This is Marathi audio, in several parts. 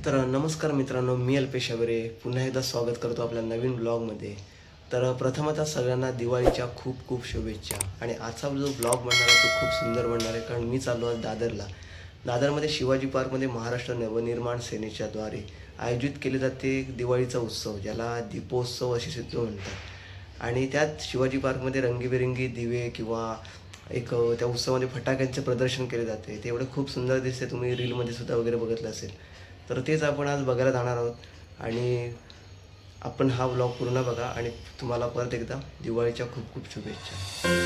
तर नमस्कार मित्रांनो, मी अल्पेश अबरे पुन्हा एकदा स्वागत करतो आपल्या नवीन ब्लॉगमध्ये। तर प्रथमतः सगळ्यांना दिवाळीच्या खूप खूप शुभेच्छा। आणि आजचा जो ब्लॉग बनणार आहे तो खूप सुंदर बनणार आहे, कारण मी चाललो आहे दादरला। दादरमध्ये शिवाजी पार्कमध्ये महाराष्ट्र नवनिर्माण सेनेच्या द्वारे आयोजित केले जाते दिवाळीचा उत्सव, ज्याला दीपोत्सव असे सुद्धा म्हणतात। आणि त्यात शिवाजी पार्कमध्ये रंगीबेरंगी दिवे किंवा एक त्या उत्सवामध्ये फटाक्यांचे प्रदर्शन केले जाते। ते एवढे खूप सुंदर दिसते, तुम्ही रीलमध्ये सुद्धा वगैरे बघितलं असेल। तर तेच आपण आज बघायला जाणार आहोत आणि आपण हा व्लॉग पूर्ण बघा आणि तुम्हाला परत एकदा दिवाळीच्या खूप खूप शुभेच्छा।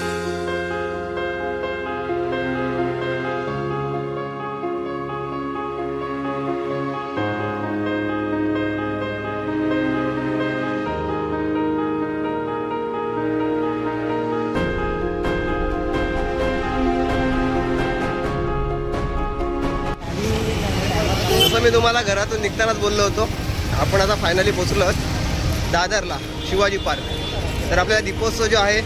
मी तुम्हाला घरातून निघतानाच बोललो होतो, आपण आता फायनली पोहोचलो दादरला शिवाजी पार्क। तर आपल्याला दीपोत्सव जो आहे,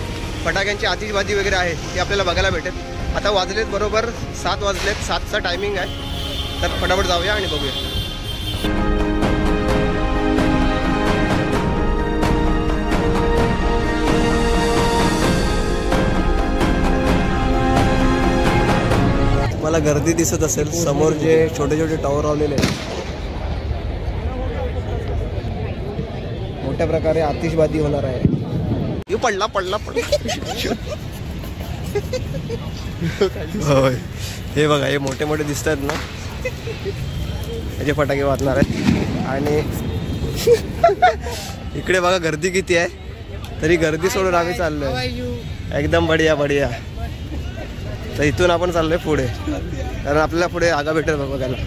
फटाक्यांची आतिषबाजी वगैरे आहे ती आपल्याला बघायला भेटेल। आता वाजलेत बरोबर 7 वाजलेत, 7चा टायमिंग आहे। तर फटाफट जाऊया आणि बघूया। मला गर्दी दिसत असेल, समोर जे छोटे छोटे टॉवर लावलेले आहेत, मोठ्या प्रकारे आतिषबाजी होणार आहे। पडला पडला पडला होय, हे बघा, हे मोठे मोठे दिसतात ना, याचे फटाके वाजणार आहेत। आणि इकडे बघा गर्दी किती आहे, तरी गर्दी सोडून आम्ही चाललोय एकदम बढिया बढिया। तर इथून आपण चाललोय पुढे, कारण आपल्याला पुढे जागा भेटेल बघायला।